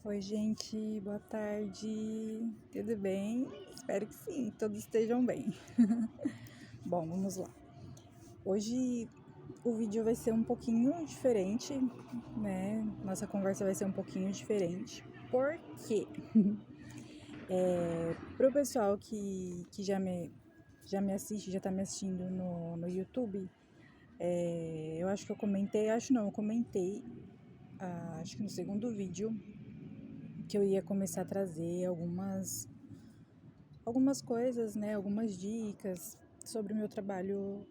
Oi, gente, boa tarde. Tudo bem? Espero que sim, todos estejam bem. Bom, vamos lá. Hoje o vídeo vai ser um pouquinho diferente, né? Nossa conversa vai ser um pouquinho diferente. Por quê? Pro pessoal que já me assiste, já tá me assistindo no YouTube, eu acho que eu comentei, eu comentei, acho que no segundo vídeo, que eu ia começar a trazer algumas coisas, né, algumas dicas sobre o meu trabalho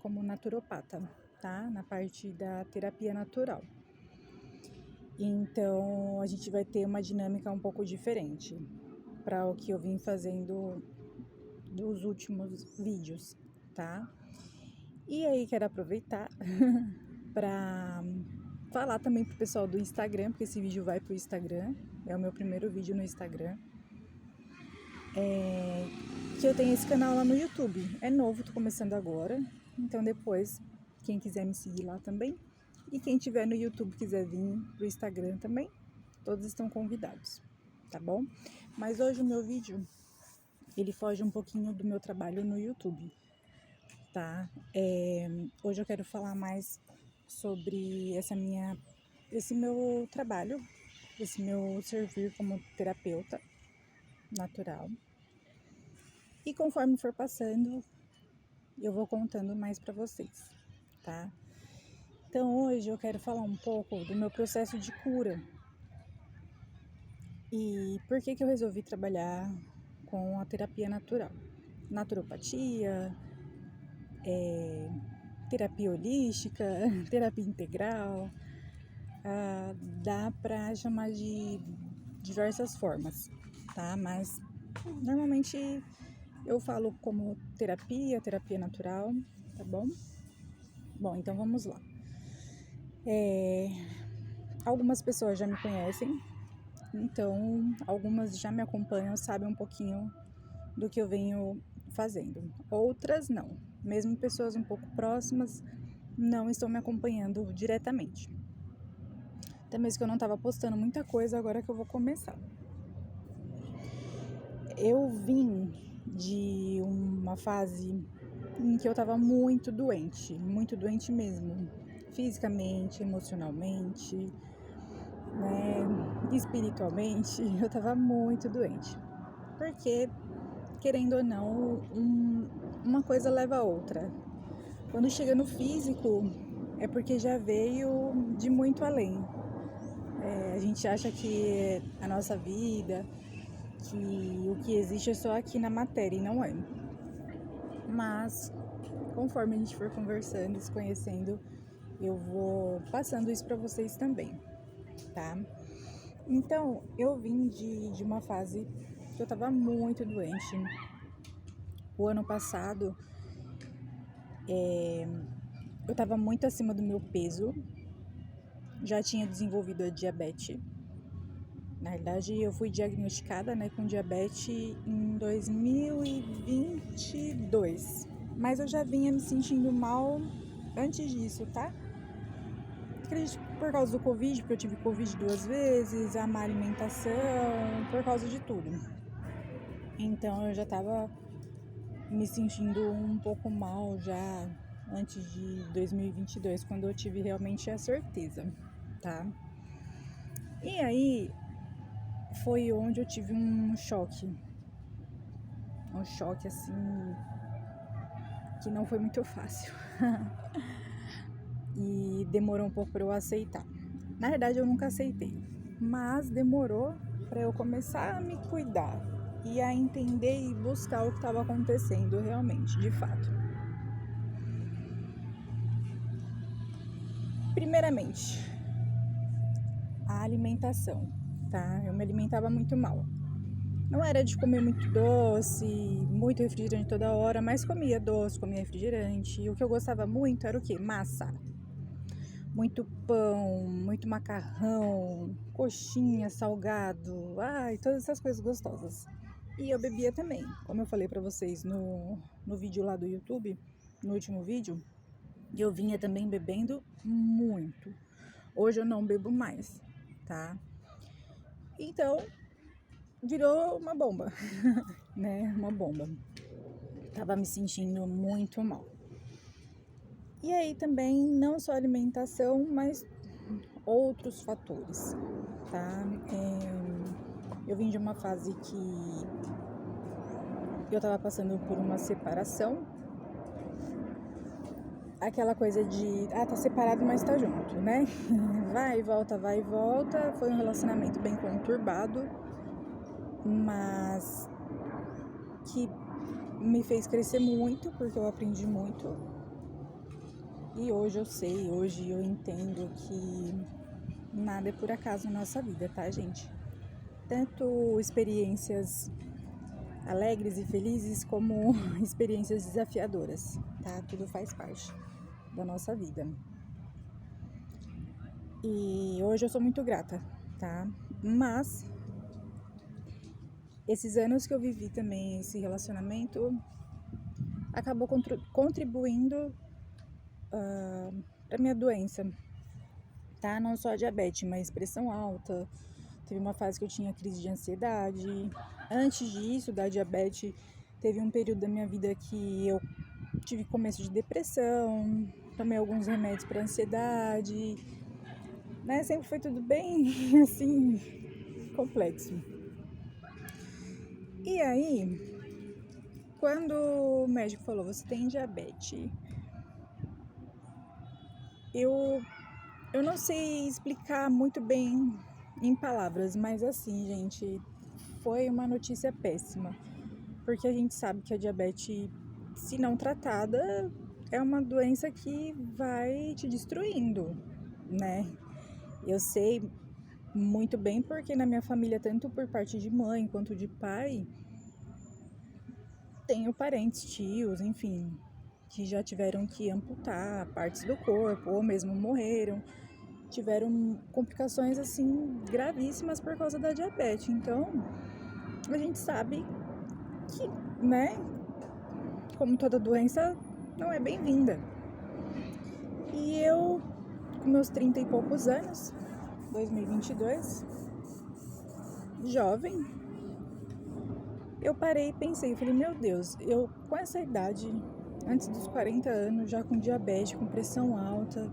como naturopata, tá? Na parte da terapia natural. Então, a gente vai ter uma dinâmica um pouco diferente para o que eu vim fazendo dos últimos vídeos, tá? E aí, quero aproveitar para falar também pro pessoal do Instagram, porque esse vídeo vai pro Instagram, é o meu primeiro vídeo no Instagram. Que eu tenho esse canal lá no YouTube. É novo, tô começando agora. Então depois, quem quiser me seguir lá também. E quem tiver no YouTube quiser vir pro Instagram também, todos estão convidados, tá bom? Mas hoje o meu vídeo, ele foge um pouquinho do meu trabalho no YouTube, tá? Hoje eu quero falar mais sobre esse meu trabalho, esse meu servir como terapeuta natural. E conforme for passando, eu vou contando mais para vocês, tá? Então hoje eu quero falar um pouco do meu processo de cura e por que eu resolvi trabalhar com a terapia natural. Naturopatia, terapia holística, terapia integral, dá para chamar de diversas formas, tá? Mas normalmente eu falo como terapia natural, tá bom? Bom, então vamos lá. Algumas pessoas já me conhecem, então algumas já me acompanham, sabem um pouquinho do que eu venho fazendo. Outras não, mesmo pessoas um pouco próximas não estão me acompanhando diretamente. Até mesmo que eu não estava postando muita coisa, agora que eu vou começar. Eu vim de uma fase em que eu estava muito doente mesmo, fisicamente, emocionalmente, né, espiritualmente, eu tava muito doente. Porque, querendo ou não, uma coisa leva a outra. Quando chega no físico, é porque já veio de muito além. A gente acha que a nossa vida, que o que existe é só aqui na matéria, e não é. Mas, conforme a gente for conversando, se conhecendo, eu vou passando isso para vocês também, tá? Então, eu vim de uma fase que eu tava muito doente. O ano passado, eu tava muito acima do meu peso, já tinha desenvolvido a diabetes. Na verdade, eu fui diagnosticada, né, com diabetes em 2022. Mas eu já vinha me sentindo mal antes disso, tá? Acredito que por causa do Covid, porque eu tive Covid 2 vezes, a má alimentação, por causa de tudo. Então eu já tava me sentindo um pouco mal já antes de 2022, quando eu tive realmente a certeza, tá? E aí foi onde eu tive um choque assim, que não foi muito fácil. E demorou um pouco para eu aceitar. Na verdade, eu nunca aceitei, mas demorou para eu começar a me cuidar e a entender e buscar o que estava acontecendo realmente, de fato. Primeiramente, a alimentação, tá? Eu me alimentava muito mal. Não era de comer muito doce, muito refrigerante toda hora, mas comia doce, comia refrigerante. E o que eu gostava muito era o quê? Massa. Muito pão, muito macarrão, coxinha, salgado, ai, todas essas coisas gostosas. E eu bebia também, como eu falei pra vocês no vídeo lá do YouTube, no último vídeo, eu vinha também bebendo muito. Hoje eu não bebo mais, tá? Então, virou uma bomba, né? Uma bomba. Tava me sentindo muito mal. E aí também, não só alimentação, mas outros fatores, tá? Eu vim de uma fase que eu tava passando por uma separação. Aquela coisa de, tá separado, mas tá junto, né? Vai e volta, vai e volta. Foi um relacionamento bem conturbado, mas que me fez crescer muito, porque eu aprendi muito. E hoje eu sei, hoje eu entendo que nada é por acaso na nossa vida, tá, gente? Tanto experiências alegres e felizes, como experiências desafiadoras, tá? Tudo faz parte da nossa vida. E hoje eu sou muito grata, tá? Mas esses anos que eu vivi também, esse relacionamento, acabou contribuindo pra minha doença, tá? Não só a diabetes, mas pressão alta. Teve uma fase que eu tinha crise de ansiedade. Antes disso, da diabetes, teve um período da minha vida que eu tive começo de depressão, tomei alguns remédios para ansiedade, né? Sempre foi tudo bem, assim, complexo. E aí, quando o médico falou, você tem diabetes, eu não sei explicar muito bem em palavras, mas assim, gente, foi uma notícia péssima. Porque a gente sabe que a diabetes, se não tratada, é uma doença que vai te destruindo, né? Eu sei muito bem porque na minha família, tanto por parte de mãe quanto de pai, tenho parentes, tios, enfim, que já tiveram que amputar partes do corpo ou mesmo morreram. Tiveram complicações assim gravíssimas por causa da diabetes. Então, a gente sabe que, né, como toda doença, não é bem-vinda. E eu, com meus 30 e poucos anos, 2022, jovem, eu parei e pensei, eu falei, meu Deus, eu com essa idade, antes dos 40 anos, já com diabetes, com pressão alta,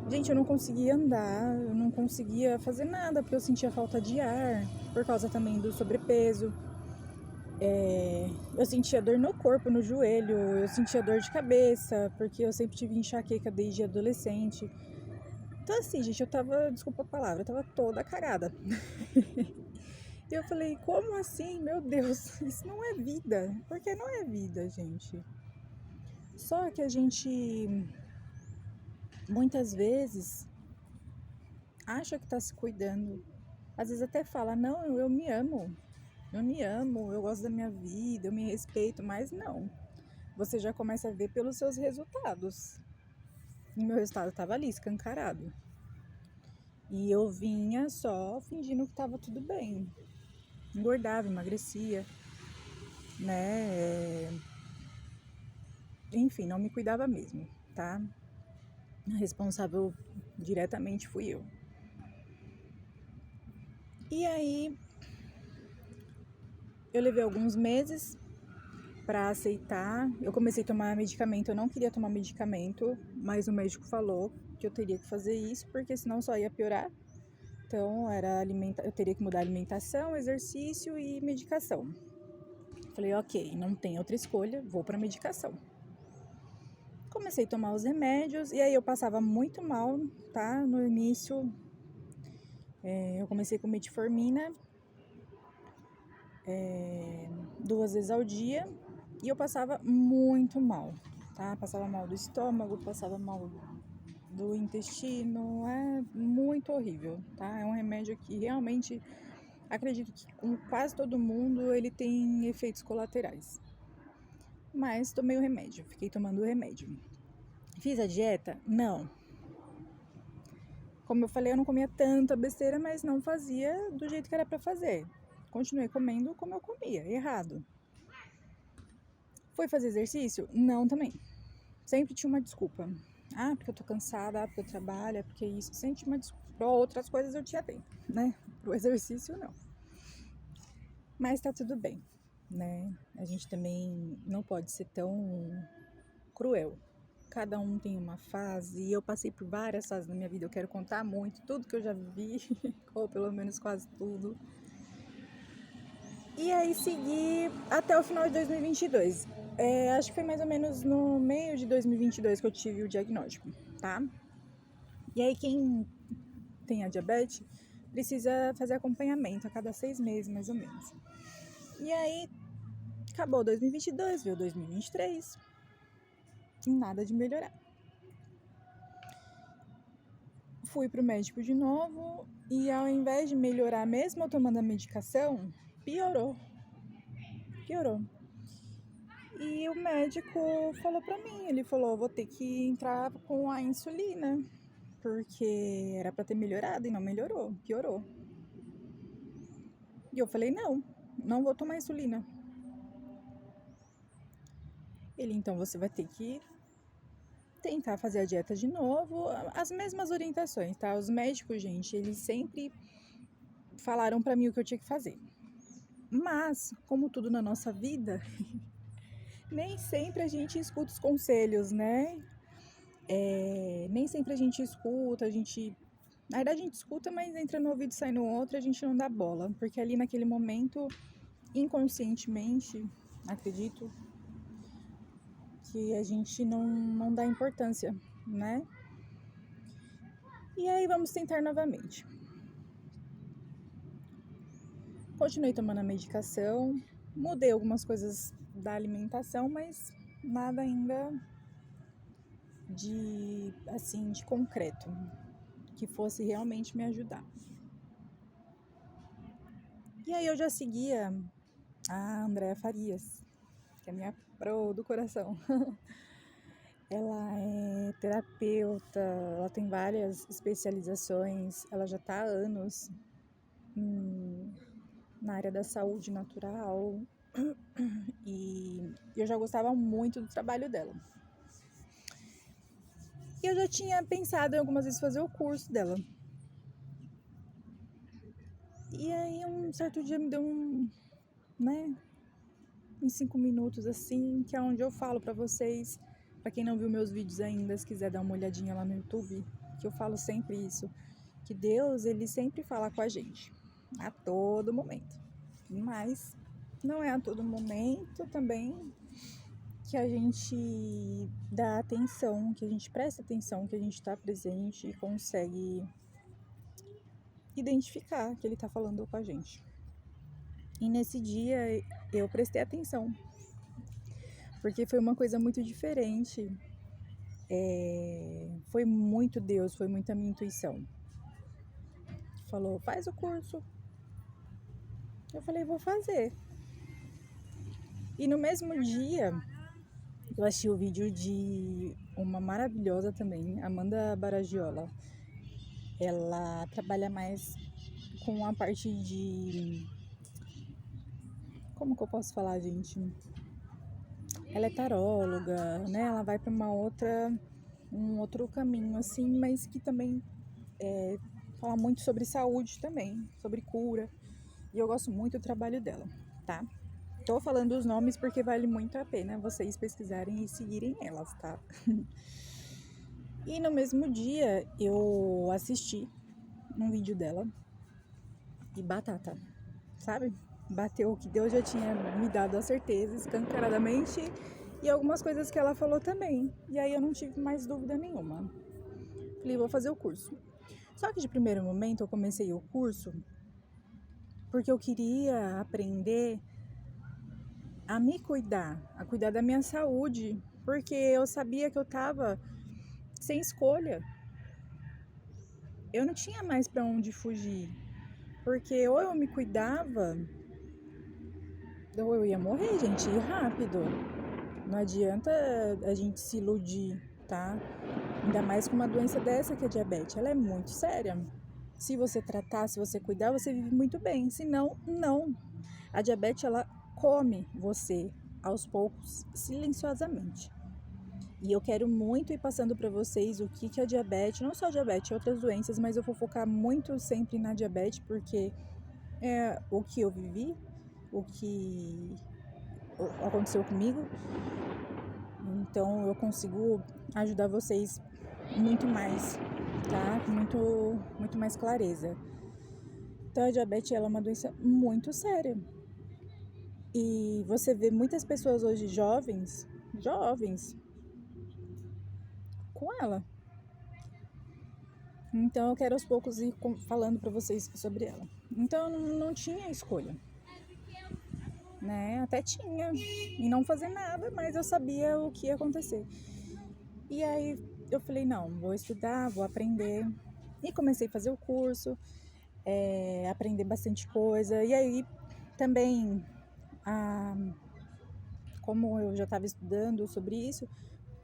gente, eu não conseguia andar, eu não conseguia fazer nada, porque eu sentia falta de ar, por causa também do sobrepeso. Eu sentia dor no corpo, no joelho, eu sentia dor de cabeça, porque eu sempre tive enxaqueca desde adolescente. Então assim, gente, eu tava, desculpa a palavra, eu tava toda cagada. E eu falei, como assim? Meu Deus, isso não é vida. Porque não é vida, gente. Só que a gente, muitas vezes, acha que tá se cuidando. Às vezes até fala, não, eu me amo. Eu me amo, eu gosto da minha vida, eu me respeito, mas não. Você já começa a ver pelos seus resultados. E meu resultado tava ali, escancarado. E eu vinha só fingindo que tava tudo bem. Engordava, emagrecia, né? Enfim, não me cuidava mesmo, tá? A responsável diretamente fui eu. E aí, eu levei alguns meses pra aceitar. Eu comecei a tomar medicamento, eu não queria tomar medicamento, mas o médico falou que eu teria que fazer isso, porque senão só ia piorar. Então, eu teria que mudar a alimentação, exercício e medicação. Falei, ok, não tem outra escolha, vou pra medicação. Comecei a tomar os remédios e aí eu passava muito mal, tá? No início, eu comecei com metformina 2 vezes ao dia e eu passava muito mal, tá? Passava mal do estômago, passava mal do intestino, é muito horrível, tá? É um remédio que realmente, acredito que com quase todo mundo ele tem efeitos colaterais. Mas tomei o remédio, fiquei tomando o remédio. Fiz a dieta? Não. Como eu falei, eu não comia tanta besteira, mas não fazia do jeito que era pra fazer. Continuei comendo como eu comia, errado. Fui fazer exercício? Não também. Sempre tinha uma desculpa. Porque eu tô cansada, porque eu trabalho, porque isso. Sempre tinha uma desculpa. Pra outras coisas eu tinha tempo, né? O exercício não. Mas tá tudo bem, né? A gente também não pode ser tão cruel. Cada um tem uma fase, e eu passei por várias fases na minha vida. Eu quero contar muito, tudo que eu já vivi, ou pelo menos quase tudo. E aí segui até o final de 2022. Acho que foi mais ou menos no meio de 2022 que eu tive o diagnóstico, tá? E aí quem tem a diabetes precisa fazer acompanhamento a cada 6 meses, mais ou menos. E aí acabou 2022, veio 2023, e nada de melhorar. Fui pro médico de novo e ao invés de melhorar, mesmo eu tomando a medicação, piorou. E o médico falou pra mim, ele falou, vou ter que entrar com a insulina, porque era pra ter melhorado e não melhorou, piorou. E eu falei, não vou tomar insulina. Ele, então você vai ter que tentar fazer a dieta de novo, as mesmas orientações, tá? Os médicos, gente, eles sempre falaram pra mim o que eu tinha que fazer. Mas, como tudo na nossa vida, nem sempre a gente escuta os conselhos, né? Nem sempre a gente escuta, na verdade a gente escuta, mas entra no ouvido e sai no outro, a gente não dá bola. Porque ali naquele momento, inconscientemente, acredito, que a gente não dá importância, né? E aí vamos tentar novamente. Continuei tomando a medicação, mudei algumas coisas da alimentação, mas nada ainda de concreto, que fosse realmente me ajudar. E aí eu já seguia a Andréa Farias, que é minha pro do coração. Ela é terapeuta, ela tem várias especializações, ela já está há anos na área da saúde natural e eu já gostava muito do trabalho dela. E eu já tinha pensado em algumas vezes fazer o curso dela. E aí um certo dia me deu em 5 minutos assim, que é onde eu falo pra vocês, pra quem não viu meus vídeos ainda, se quiser dar uma olhadinha lá no YouTube, que eu falo sempre isso, que Deus, ele sempre fala com a gente, a todo momento. Mas não é a todo momento também que a gente dá atenção, que a gente presta atenção, que a gente tá presente e consegue identificar que ele tá falando com a gente. E nesse dia eu prestei atenção, porque foi uma coisa muito diferente. Foi muito Deus, foi muita minha intuição. Falou, faz o curso. Eu falei, vou fazer. E no mesmo dia, eu achei o vídeo de uma maravilhosa também, Amanda Baragiola. Ela trabalha mais com a parte de... Como que eu posso falar, gente? Ela é taróloga, né? Ela vai para um outro caminho, assim, mas que também fala muito sobre saúde também, sobre cura. E eu gosto muito do trabalho dela, tá? Tô falando os nomes porque vale muito a pena vocês pesquisarem e seguirem elas, tá? E no mesmo dia eu assisti um vídeo dela e batata, sabe? Bateu o que Deus já tinha me dado a certeza, escancaradamente, e algumas coisas que ela falou também. E aí eu não tive mais dúvida nenhuma. Falei, vou fazer o curso. Só que de primeiro momento eu comecei o curso porque eu queria aprender a me cuidar, a cuidar da minha saúde, porque eu sabia que eu tava sem escolha. Eu não tinha mais para onde fugir, porque ou eu me cuidava, ou eu ia morrer, gente, e rápido. Não adianta a gente se iludir, tá? Ainda mais com uma doença dessa que é diabetes, ela é muito séria. Se você tratar, se você cuidar, você vive muito bem, senão, não. A diabetes, ela come você aos poucos, silenciosamente. E eu quero muito ir passando para vocês o que é diabetes, não só diabetes, outras doenças, mas eu vou focar muito sempre na diabetes, porque é o que eu vivi, o que aconteceu comigo. Então eu consigo ajudar vocês muito mais, tá? Com muito mais clareza. Então a diabetes ela é uma doença muito séria. E você vê muitas pessoas hoje jovens com ela. Então eu quero aos poucos ir falando para vocês sobre ela. Então eu não tinha escolha, né? Até tinha e não fazer nada, mas eu sabia o que ia acontecer. E aí eu falei, não, vou estudar, vou aprender. E comecei a fazer o curso, aprender bastante coisa. E aí também, como eu já estava estudando sobre isso,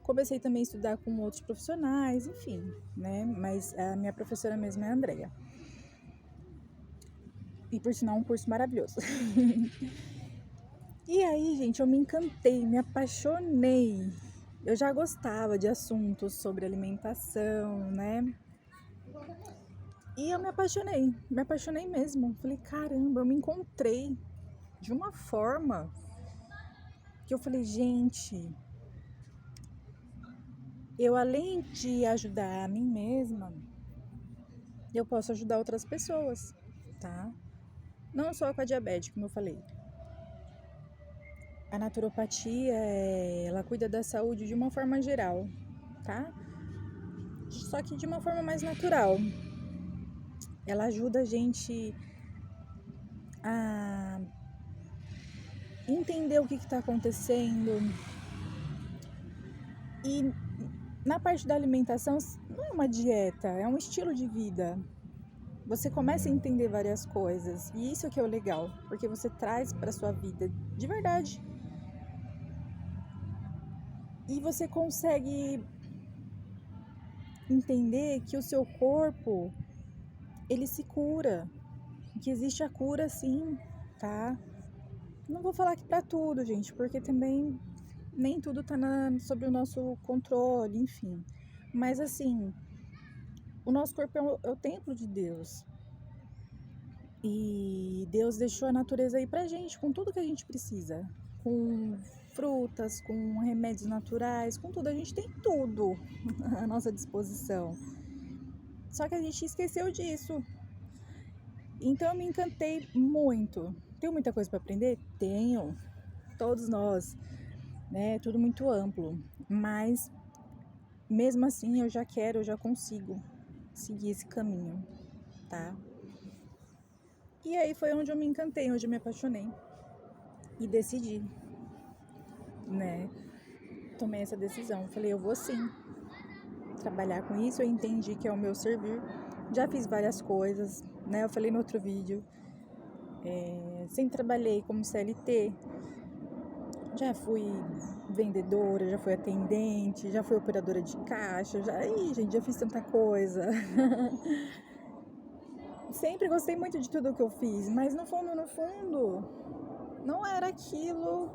comecei também a estudar com outros profissionais, enfim, né? Mas a minha professora mesmo é a Andrea. E por sinal, um curso maravilhoso. E aí, gente, eu me encantei, me apaixonei. Eu já gostava de assuntos sobre alimentação, né? E eu me apaixonei mesmo. Falei, caramba, eu me encontrei de uma forma que eu falei, gente, eu além de ajudar a mim mesma, eu posso ajudar outras pessoas, tá? Não só com a diabetes, como eu falei. A naturopatia, ela cuida da saúde de uma forma geral, tá? Só que de uma forma mais natural. Ela ajuda a gente a entender o que está acontecendo. E na parte da alimentação, não é uma dieta, é um estilo de vida. Você começa a entender várias coisas. E isso que é o legal, porque você traz para sua vida de verdade. E você consegue entender que o seu corpo, ele se cura. Que existe a cura sim, tá? Não vou falar aqui pra tudo, gente, porque também nem tudo tá sobre o nosso controle, enfim. Mas assim, o nosso corpo é o templo de Deus. E Deus deixou a natureza aí pra gente, com tudo que a gente precisa. Com frutas, com remédios naturais, com tudo. A gente tem tudo à nossa disposição. Só que a gente esqueceu disso. Então eu me encantei muito. Tenho muita coisa para aprender? Tenho. Todos nós, né? Tudo muito amplo. Mas mesmo assim eu já consigo seguir esse caminho, tá? E aí foi onde eu me encantei, onde eu me apaixonei. E decidi, né? Tomei essa decisão. Falei, eu vou sim trabalhar com isso. Eu entendi que é o meu servir. Já fiz várias coisas, né? Eu falei no outro vídeo. Sempre trabalhei como CLT. Já fui vendedora, já fui atendente, já fui operadora de caixa. Gente, já fiz tanta coisa. Sempre gostei muito de tudo que eu fiz, mas no fundo, não era aquilo.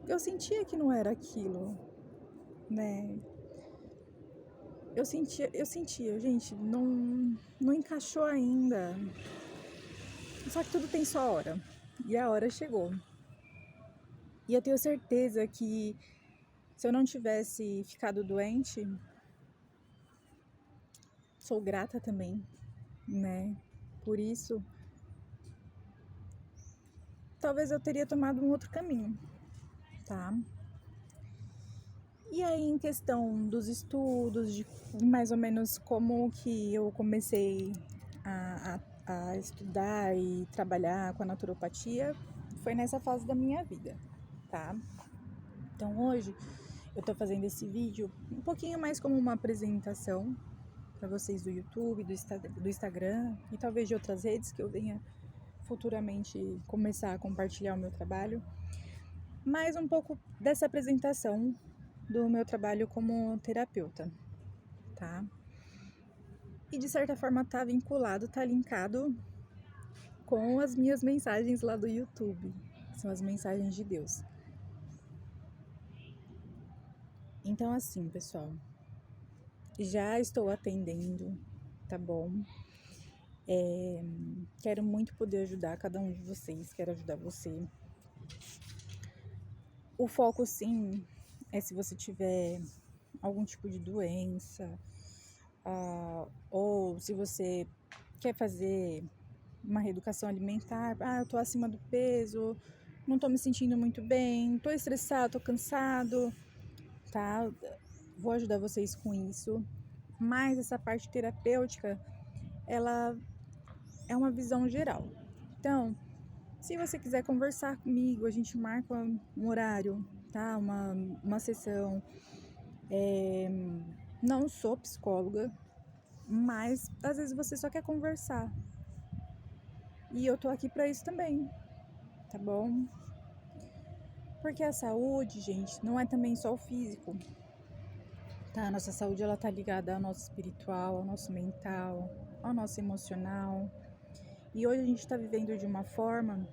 Eu sentia que não era aquilo, né? Eu sentia, gente, não encaixou ainda. Só que tudo tem sua hora. E a hora chegou. E eu tenho certeza que se eu não tivesse ficado doente, sou grata também, né? Por isso, talvez eu teria tomado um outro caminho, tá? E aí, em questão dos estudos, de mais ou menos como que eu comecei a estudar e trabalhar com a naturopatia, foi nessa fase da minha vida, tá? Então, hoje, eu tô fazendo esse vídeo um pouquinho mais como uma apresentação para vocês do YouTube, do Instagram e talvez de outras redes que eu venha futuramente começar a compartilhar o meu trabalho. Mais um pouco dessa apresentação do meu trabalho como terapeuta, tá? E de certa forma tá vinculado, tá linkado com as minhas mensagens lá do YouTube. São as mensagens de Deus. Então, assim, pessoal, já estou atendendo, tá bom? Quero muito poder ajudar cada um de vocês, quero ajudar você. O foco, sim, é se você tiver algum tipo de doença, ou se você quer fazer uma reeducação alimentar. Eu tô acima do peso, não tô me sentindo muito bem, tô estressado, tô cansado, tá? Vou ajudar vocês com isso. Mas essa parte terapêutica, ela é uma visão geral. Então, se você quiser conversar comigo, a gente marca um horário, tá? Uma sessão. Não sou psicóloga, mas às vezes você só quer conversar. E eu tô aqui pra isso também, tá bom? Porque a saúde, gente, não é também só o físico, tá? A nossa saúde, ela tá ligada ao nosso espiritual, ao nosso mental, ao nosso emocional. E hoje a gente tá vivendo de uma forma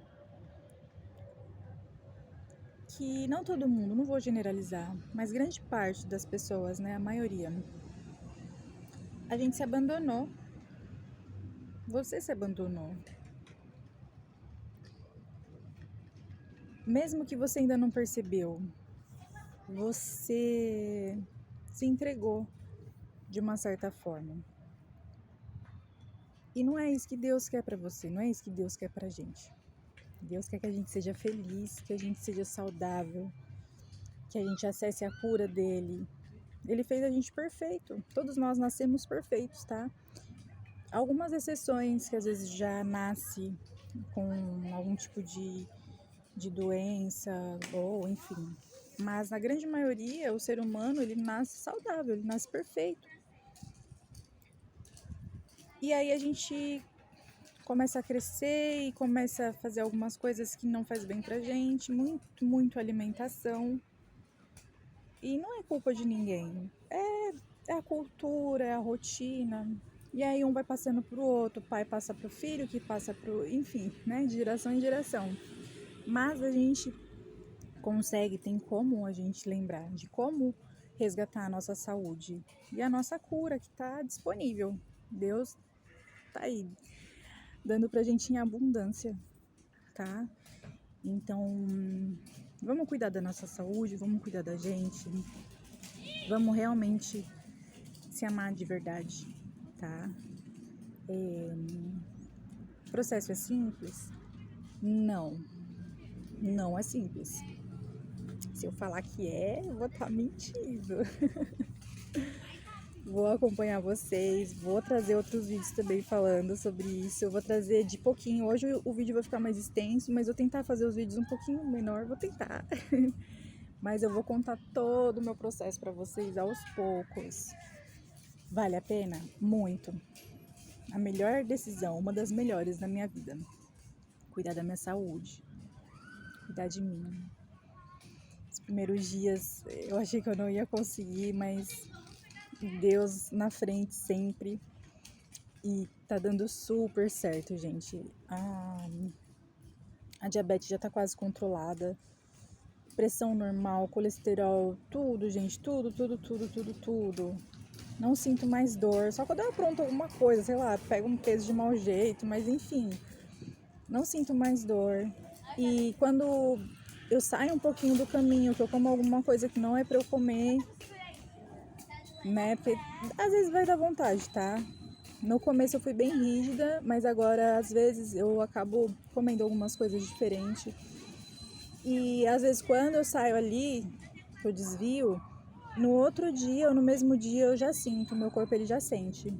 que não todo mundo, não vou generalizar, mas grande parte das pessoas, né, a maioria, a gente se abandonou. Você se abandonou. Mesmo que você ainda não percebeu, você se entregou de uma certa forma. E não é isso que Deus quer pra você, não é isso que Deus quer pra gente. Deus quer que a gente seja feliz, que a gente seja saudável, que a gente acesse a cura dele. Ele fez a gente perfeito. Todos nós nascemos perfeitos, tá? Algumas exceções que às vezes já nasce com algum tipo de doença ou enfim. Mas na grande maioria, o ser humano, ele nasce saudável, ele nasce perfeito. E aí a gente começa a crescer e começa a fazer algumas coisas que não faz bem pra gente, muito alimentação. E não é culpa de ninguém, é a cultura, é a rotina. E aí um vai passando pro outro, o pai passa pro filho, que passa pro, enfim, né, de geração em geração. Mas a gente consegue, tem como a gente lembrar de como resgatar a nossa saúde e a nossa cura que tá disponível. Deus tá aí, dando pra gente em abundância, tá? Então, vamos cuidar da nossa saúde, vamos cuidar da gente, vamos realmente se amar de verdade, tá? O processo é simples? Não, não é simples. Se eu falar que eu vou estar mentindo. Vou acompanhar vocês, vou trazer outros vídeos também falando sobre isso. Eu vou trazer de pouquinho. Hoje o vídeo vai ficar mais extenso, mas eu vou tentar fazer os vídeos um pouquinho menor, vou tentar. Mas eu vou contar todo o meu processo para vocês aos poucos. Vale a pena? Muito. A melhor decisão, uma das melhores da minha vida. Cuidar da minha saúde. Cuidar de mim. Os primeiros dias eu achei que eu não ia conseguir, mas Deus na frente sempre. E tá dando super certo, gente. A diabetes já tá quase controlada. Pressão normal, colesterol, tudo, gente. Tudo. Não sinto mais dor. Só quando eu apronto alguma coisa, sei lá, pego um peso de mau jeito, mas enfim. Não sinto mais dor. E quando eu saio um pouquinho do caminho, que eu como alguma coisa que não é pra eu comer, né? Porque às vezes vai dar vontade, tá? No começo eu fui bem rígida, mas agora às vezes eu acabo comendo algumas coisas diferentes. E às vezes quando eu saio ali, que eu desvio, no outro dia ou no mesmo dia eu já sinto, meu corpo ele já sente.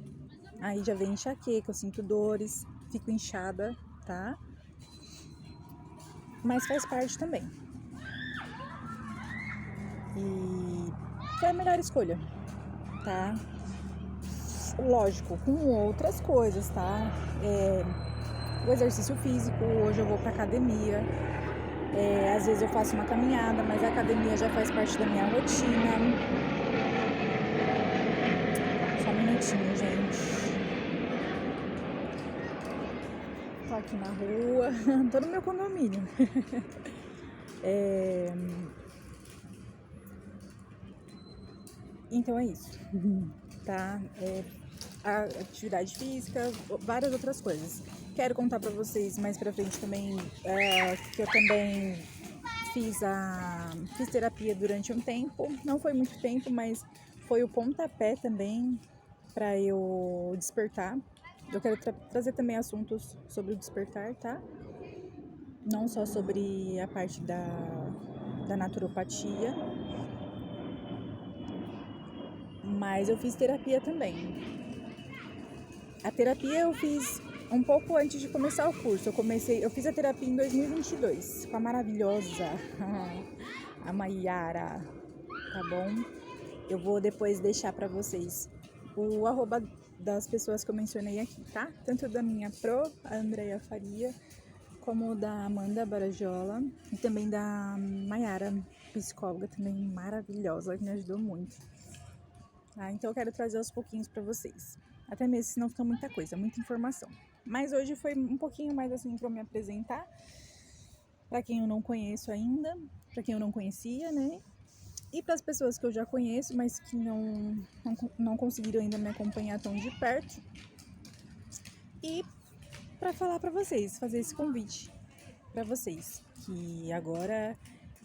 Aí já vem enxaqueca, eu sinto dores, fico inchada, tá? Mas faz parte também. E foi a melhor escolha, tá? Lógico, com outras coisas, tá? O exercício físico, hoje eu vou pra academia. Às vezes eu faço uma caminhada, mas a academia já faz parte da minha rotina. Só um minutinho, gente. Tô aqui na rua, tô no meu condomínio. Então é isso, tá? A atividade física, várias outras coisas. Quero contar pra vocês mais pra frente também que eu também fiz terapia durante um tempo. Não foi muito tempo, mas foi o pontapé também pra eu despertar. Eu quero trazer também assuntos sobre o despertar, tá? Não só sobre a parte da naturopatia, mas eu fiz terapia também. A terapia eu fiz um pouco antes de começar o curso. Eu fiz a terapia em 2022 com a maravilhosa a Maiara, tá bom? Eu vou depois deixar pra vocês o arroba das pessoas que eu mencionei aqui, tá? Tanto da minha a Andrea Faria, como da Amanda Barajola e também da Maiara, psicóloga também maravilhosa, que me ajudou muito. Tá? Então eu quero trazer aos pouquinhos pra vocês. Até mesmo se não fica muita coisa, muita informação. Mas hoje foi um pouquinho mais assim pra eu me apresentar. Pra quem eu não conheço ainda, pra quem eu não conhecia, né? E para as pessoas que eu já conheço, mas que não conseguiram ainda me acompanhar tão de perto. E para falar para vocês, fazer esse convite para vocês, que agora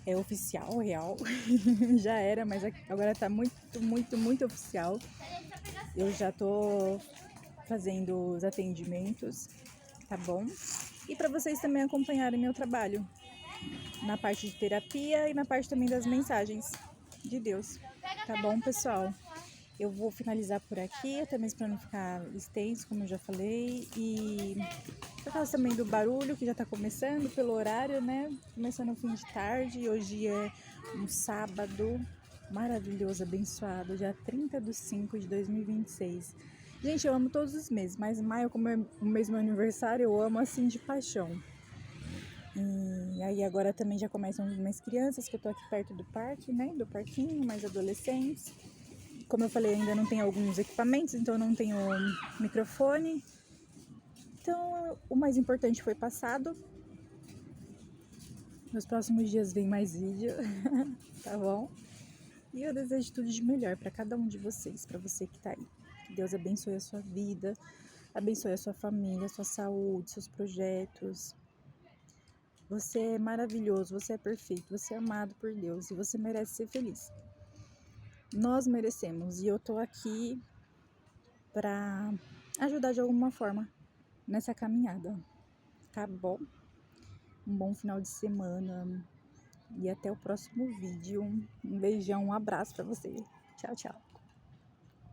é oficial, real. Já era, mas agora tá muito, muito, muito oficial. Eu já tô fazendo os atendimentos, tá bom? E para vocês também acompanharem meu trabalho na parte de terapia e na parte também das mensagens de Deus, tá bom, pessoal? Eu vou finalizar por aqui, até mesmo para não ficar extenso, como eu já falei, e por causa também do barulho que já tá começando, pelo horário, né? Começando no fim de tarde, hoje é um sábado maravilhoso, abençoado, dia 30/5 de 2026. Gente, eu amo todos os meses, mas maio, como é o mês do meu aniversário, eu amo assim de paixão. E aí agora também já começam as crianças, que eu tô aqui perto do parque, né? Do parquinho, mais adolescentes. Como eu falei, ainda não tenho alguns equipamentos, então eu não tenho microfone. Então o mais importante foi passado. Nos próximos dias vem mais vídeo, tá bom? E eu desejo tudo de melhor para cada um de vocês, para você que tá aí. Que Deus abençoe a sua vida, abençoe a sua família, a sua saúde, seus projetos. Você é maravilhoso, você é perfeito, você é amado por Deus e você merece ser feliz. Nós merecemos e eu tô aqui para ajudar de alguma forma nessa caminhada, tá bom? Um bom final de semana e até o próximo vídeo. Um beijão, um abraço para você. Tchau, tchau.